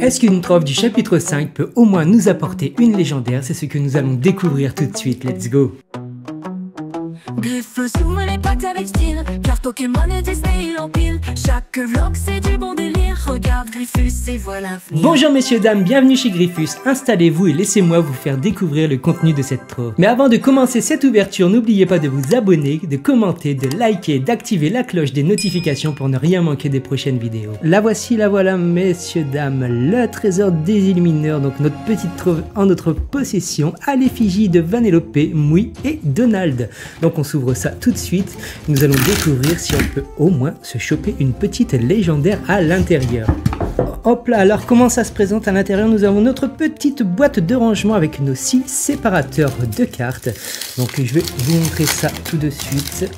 Est-ce qu'une trove du chapitre 5 peut au moins nous apporter une légendaire? C'est ce que nous allons découvrir tout de suite, let's go! Griffes s'ouvre les pattes avec style, car Pokémon et Disney l'empile. Chaque vlog c'est du bon délire, regarde Griffus et voilà l'avenir. Bonjour messieurs dames, bienvenue chez Griffus, installez-vous et laissez-moi vous faire découvrir le contenu de cette trove. Mais avant de commencer cette ouverture, n'oubliez pas de vous abonner, de commenter, de liker, d'activer la cloche des notifications pour ne rien manquer des prochaines vidéos. La voici, la voilà messieurs dames, le trésor des illumineurs, donc notre petite trove en notre possession, à l'effigie de Vanellope, Mouille et Donald. Donc on s'ouvre ça tout de suite, nous allons découvrir si on peut au moins se choper une petite légendaire à l'intérieur. Hop là, alors comment ça se présente à l'intérieur? Nous avons notre petite boîte de rangement avec nos 6 séparateurs de cartes. Donc je vais vous montrer ça tout de suite.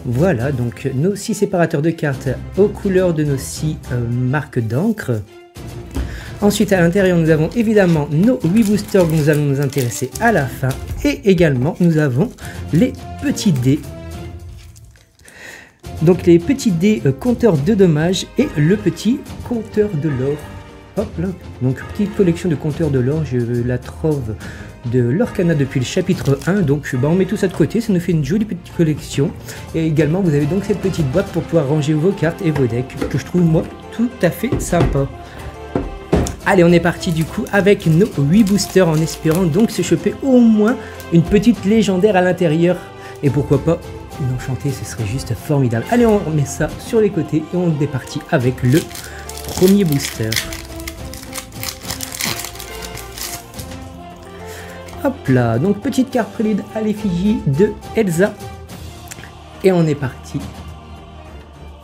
Voilà, donc nos 6 séparateurs de cartes aux couleurs de nos 6 marques d'encre. Ensuite, à l'intérieur, nous avons évidemment nos 8 boosters que nous allons nous intéresser à la fin. Et également, nous avons les petits dés. Donc, les petits dés compteurs de dommages et le petit compteur de l'or. Hop là. Donc, petite collection de compteurs de l'or. Je la trouve de l'Orcana depuis le chapitre 1. Donc, on met tout ça de côté. Ça nous fait une jolie petite collection. Et également, vous avez donc cette petite boîte pour pouvoir ranger vos cartes et vos decks. Que je trouve, moi, tout à fait sympa. Allez, on est parti du coup avec nos 8 boosters en espérant donc se choper au moins une petite légendaire à l'intérieur. Et pourquoi pas une enchantée, ce serait juste formidable. Allez, on remet ça sur les côtés et on est parti avec le premier booster. Hop là, donc petite carte prélude à l'effigie de Elsa. Et on est parti.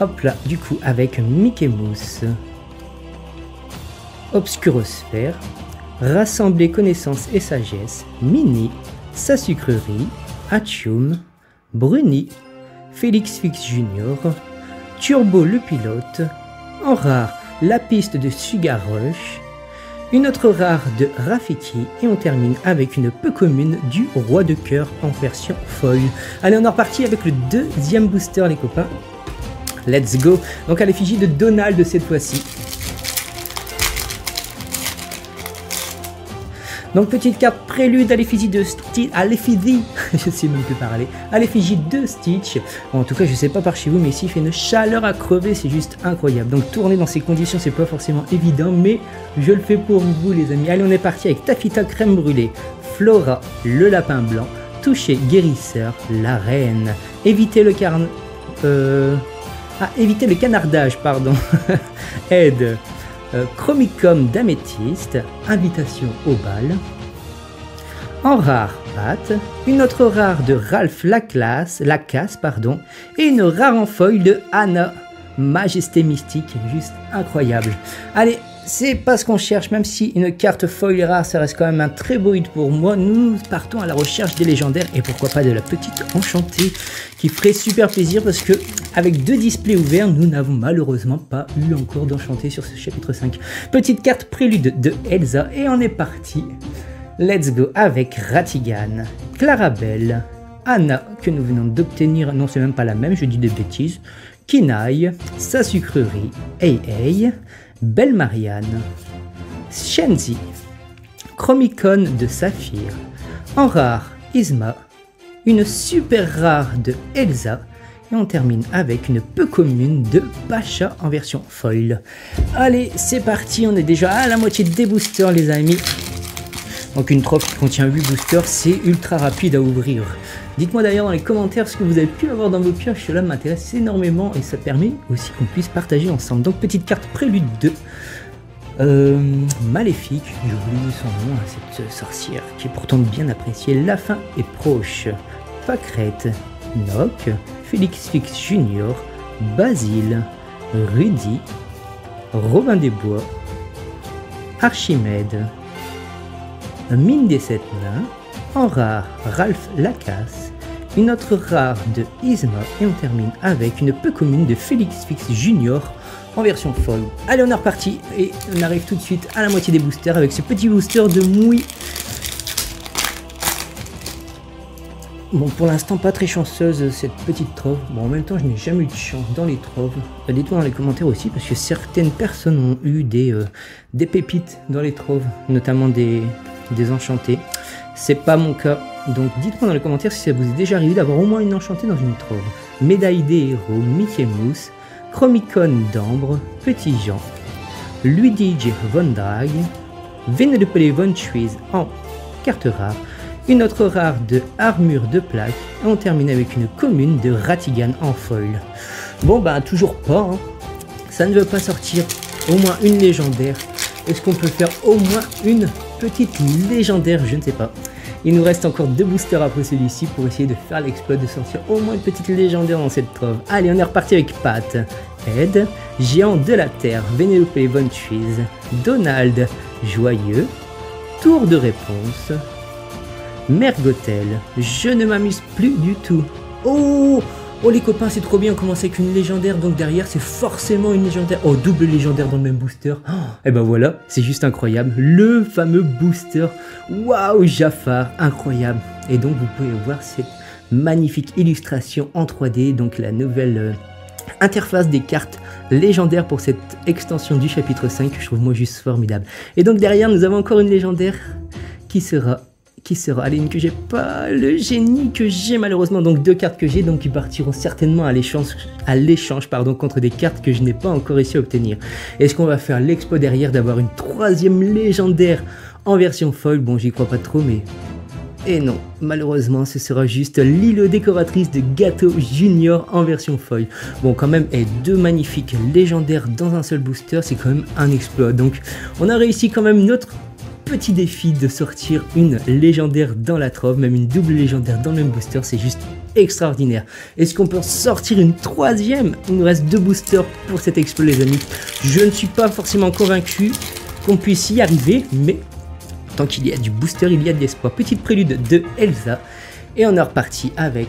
Hop là, du coup avec Mickey Mouse. Obscurosphère, Rassembler connaissances et sagesse, Mini, Sa sucrerie, Hachoum, Bruni, Félix Fix Junior, Turbo le pilote, en rare la piste de Sugarush, une autre rare de Rafiki et on termine avec une peu commune du Roi de Cœur en version foil. Allez, on est reparti avec le deuxième booster les copains. Let's go. Donc à l'effigie de Donald cette fois-ci. Donc petite carte prélude à l'effigie de Stitch, je sais même plus parler, à l'effigie de Stitch. Bon, en tout cas je sais pas par chez vous, mais ici il fait une chaleur à crever, c'est juste incroyable. Donc tourner dans ces conditions c'est pas forcément évident, mais je le fais pour vous les amis. Allez, on est parti avec Taffyta crème brûlée, Flora le lapin blanc, Toucher guérisseur, la reine, éviter le éviter le canardage, pardon, aide. Chromicom d'améthyste, invitation au bal. En rare, Pat, une autre rare de Ralph Lacasse, et une rare en foil de Anna, majesté mystique, juste incroyable. Allez, c'est pas ce qu'on cherche, même si une carte foil rare, ça reste quand même un très beau hit pour moi. Nous partons à la recherche des légendaires et pourquoi pas de la petite enchantée qui ferait super plaisir parce que avec 2 displays ouverts, nous n'avons malheureusement pas eu encore d'enchanté sur ce chapitre 5. Petite carte prélude de Elsa et on est parti. Let's go avec Ratigan, Clarabelle, Anna que nous venons d'obtenir, non c'est même pas la même, je dis des bêtises, Kinaï, Sa sucrerie, Hey, Belle Marianne, Shenzi, Chromicon de Saphir, en rare Isma, une super rare de Elsa et on termine avec une peu commune de Pacha en version foil. Allez, c'est parti, on est déjà à la moitié des boosters les amis. Donc une trove qui contient 8 boosters, c'est ultra rapide à ouvrir. Dites-moi d'ailleurs dans les commentaires ce que vous avez pu avoir dans vos pioches, cela m'intéresse énormément et ça permet aussi qu'on puisse partager ensemble. Donc petite carte prélude de Maléfique, j'ai oublié son nom à cette sorcière qui est pourtant bien appréciée. La fin est proche. Pâquerette, Noc, Félix Fix Junior, Basile, Rudy, Robin des Bois, Archimède, Mine des 7 nains, en rare Ralph Lacasse, une autre rare de Isma et on termine avec une peu commune de Félix Fix Junior en version foil. Allez, on est reparti et on arrive tout de suite à la moitié des boosters avec ce petit booster de Mouille Bon, pour l'instant, pas très chanceuse cette petite trove. Bon, en même temps, je n'ai jamais eu de chance dans les troves. Dites-moi dans les commentaires aussi, parce que certaines personnes ont eu des pépites dans les troves, notamment des enchantées. C'est pas mon cas, donc dites-moi dans les commentaires si ça vous est déjà arrivé d'avoir au moins une enchantée dans une trove. Médaille des héros, Mickey Mouse, Chromicon d'Ambre, Petit Jean, Luigi Von Drag, Venelope Von Trees en carte rare, une autre rare de armure de plaque, et on termine avec une commune de Ratigan en foil. Bon bah toujours pas, hein. Ça ne veut pas sortir au moins une légendaire. Est-ce qu'on peut faire au moins une petite légendaire? Je ne sais pas. Il nous reste encore 2 boosters après celui-ci pour essayer de faire l'exploit de sortir au moins une petite légendaire dans cette trove. Allez, on est reparti avec Pat, Ed, Géant de la Terre, Venelope Von Trees, Donald, Joyeux, Tour de réponse, Mergotel, je ne m'amuse plus du tout. Oh les copains, c'est trop bien, on commence avec une légendaire, donc derrière c'est forcément une légendaire. Oh, double légendaire dans le même booster. Et ben voilà, c'est juste incroyable. Le fameux booster. Waouh, Jafar, incroyable. Et donc vous pouvez voir cette magnifique illustration en 3D, donc la nouvelle interface des cartes légendaires pour cette extension du chapitre 5 que je trouve moi juste formidable. Et donc derrière nous avons encore une légendaire qui sera allez, une que j'ai pas, le génie que j'ai malheureusement, donc 2 cartes que j'ai, donc qui partiront certainement à l'échange contre des cartes que je n'ai pas encore réussi à obtenir. Est-ce qu'on va faire l'exploit derrière d'avoir une 3e légendaire en version foil? Bon, j'y crois pas trop, mais... Et non, malheureusement, ce sera juste l'île décoratrice de Gâteau Junior en version foil. Bon, quand même, et 2 magnifiques légendaires dans un seul booster, c'est quand même un exploit. Donc, on a réussi quand même notre petit défi de sortir une légendaire dans la trove, même une double légendaire dans le même booster, c'est juste extraordinaire. Est-ce qu'on peut sortir une 3e? Il nous reste 2 boosters pour cet exploit les amis. Je ne suis pas forcément convaincu qu'on puisse y arriver, mais tant qu'il y a du booster, il y a de l'espoir. Petite prélude de Elsa, et on est reparti avec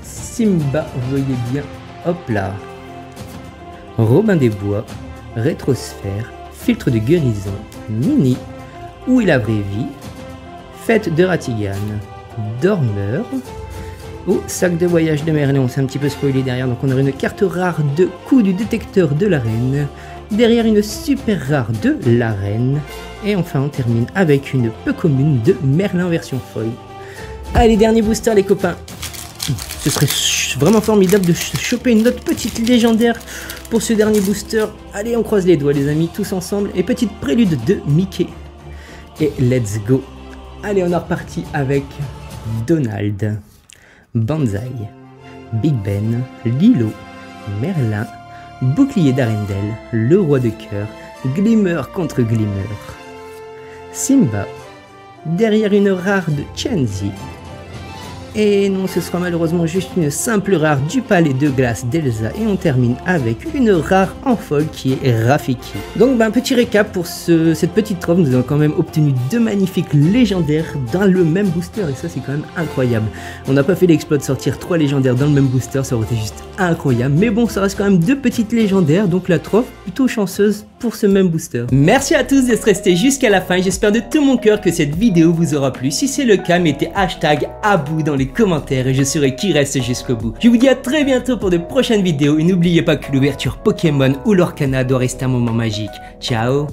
Simba, vous voyez bien, hop là. Robin des Bois, Rétrosphère, Filtre de guérison, Nini, Où est la vraie vie, Fête de Ratigan, Dormeur, ou Sac de voyage de Merlin. C'est un petit peu spoilé derrière, donc on aura une carte rare de coup du détecteur de la reine, derrière une super rare de la reine, et enfin on termine avec une peu commune de Merlin version foil. Allez, dernier booster les copains. Ce serait vraiment formidable de choper une autre petite légendaire pour ce dernier booster. Allez, on croise les doigts les amis, tous ensemble, et petite prélude de Mickey. Et let's go. Allez, on est reparti avec Donald, Banzai, Big Ben, Lilo, Merlin, Bouclier d'Arendelle, le roi de cœur, Glimmer contre Glimmer, Simba, derrière une rare de Chenzi. Et non, ce sera malheureusement juste une simple rare du palais de glace d'Elsa, et on termine avec une rare en foil qui est Rafiki. Donc petit récap pour cette petite trove, nous avons quand même obtenu 2 magnifiques légendaires dans le même booster, et ça c'est quand même incroyable. On n'a pas fait l'exploit de sortir 3 légendaires dans le même booster, ça aurait été juste incroyable, mais bon, ça reste quand même 2 petites légendaires, donc la trove plutôt chanceuse pour ce même booster. Merci à tous d'être restés jusqu'à la fin, j'espère de tout mon cœur que cette vidéo vous aura plu. Si c'est le cas, mettez hashtag #abou dans les commentaires et je serai qui reste jusqu'au bout. Je vous dis à très bientôt pour de prochaines vidéos, et n'oubliez pas que l'ouverture Pokémon ou l'Orcana doit rester un moment magique. Ciao.